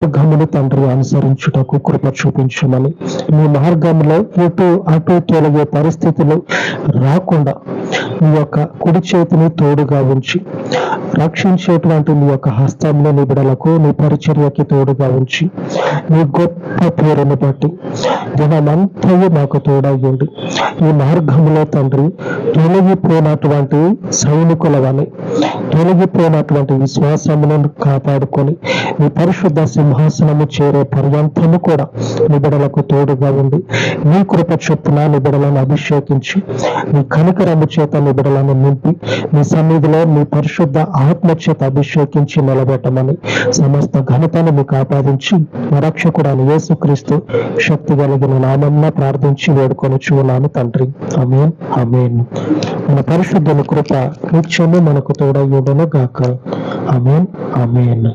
మార్గమును తండ్రి అనుసరించుటకు కృప చూపించమని, మీ మార్గంలో ఇటు అటు తొలగే పరిస్థితులు రాకుండా మీ యొక్క కుడి చేతిని తోడుగా ఉంచి రక్షించేటువంటి మీ యొక్క హస్తంలో నీ బిడ్డలకు నీ పరిచర్యకి తోడుగా ఉంచి మీ గొప్ప పేరును బట్టి దినమంతయు మాకు తోడయ్యండి. ఈ మార్గంలో తండ్రి తొలగిపోయినటువంటి సైనికుల వలె తొలగిపోయినటువంటి విశ్వాసములను కాపాడుకొని మీ పరిశుద్ధ సింహాసనము చేరే పర్యంతము కూడా నిబిడలకు తోడుగా ఉండి మీ కృప చొప్పున నిబిడలను అభిషేకించి మీ కనికరము చేత నిబిడలను నింపి మీ సన్నిధిలో మీ పరిశుద్ధ ఆత్మ చేత అభిషేకించి నిలబెట్టమని సమస్త ఘనతను మీకు ఆపాదించి మా రక్షకుడైన యేసుక్రీస్తు శక్తి కలిగిన నామమున ప్రార్థించి వేడుకొనుచున్నాను తండ్రి. ఆమేన్, ఆమేన్. మన పరిశుద్ధుని కృప నిత్యము మనకు తోడయ్యుండును గాక. ఆమేన్, ఆమేన్.